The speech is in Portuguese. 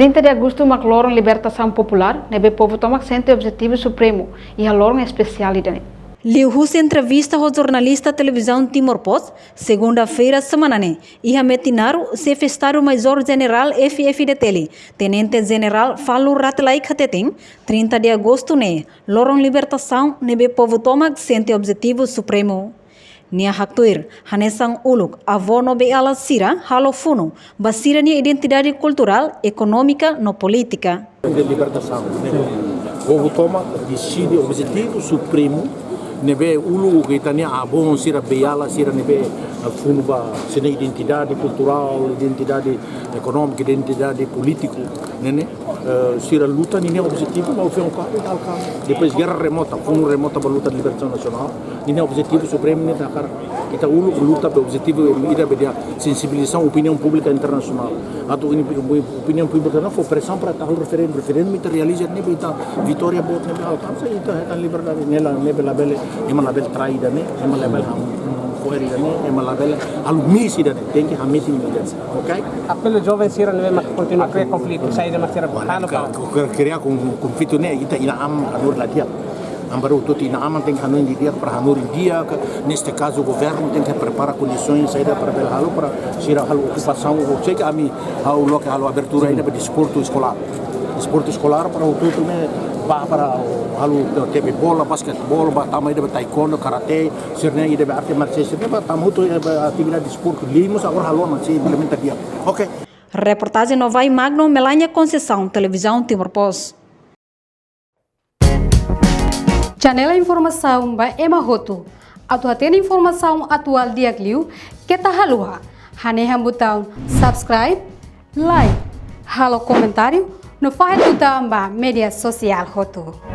30 de agosto marca lorong libertação popular, nebe povo toma sente objetivo supremo e a lorong especial idane. Liu Hus entrevista ao jornalista televisão Timor Post, segunda-feira semanane, e a metinaru secretário major general FFDTL, tenente general Falu Ratlai Kateting, 30 de agosto ne, lorong libertação nebe povo toma sente objetivo supremo. Nia haktuir, hanesang uluk, avono be ala sira, halo funo, basira nia identidade cultural, econômica, no política. Libertação, o povo toma decide objetivo supremo, nebe ulu kitanya abon sira beala sira nebe funuba sina identidade cultural, identidade econômica, identidade político, nene sira luta nini objetivo mau fe depois guerra remota, funu remota para luta de libertação nacional, nini objetivo supremo nini takar kita ulu luta pe objetivo ida bedia sensibilização opinião pública internacional. Atau opinião pública não foi pressão para tal referendo itu realiza nebe ita vitória bot nebe alcança ita é liberdade nela nebe label ema label traída né ema label fuori da né ema label alumisi da né tem que hamisi imigração, ok? Apelo jovem sira nebe continua criar conflito sai da matéria criar conflito né ita ina am kanur la dia ambaru tutti ina am tem kanur dia para hanur dia neste caso o governo tem que preparar condições saída para bel halo para sira halo ocupação ou sei que ami ao local halo abertura ainda para desporto escolar para o tudo né para halu tebe bola basquetebol batama ida taekwondo karate sirne ida arte marcial sirne batama tu atividade de esporte limos agora halu marcial implementa dia. Ok. Reportagem Nova e Magno Melania Conceição, televisão Timor Post. Janela informação ba emahoto. Atu tem informação atual dia kliu kita halua. Haneha botão subscribe, like, halo comentário no faz botão ba media social hoto.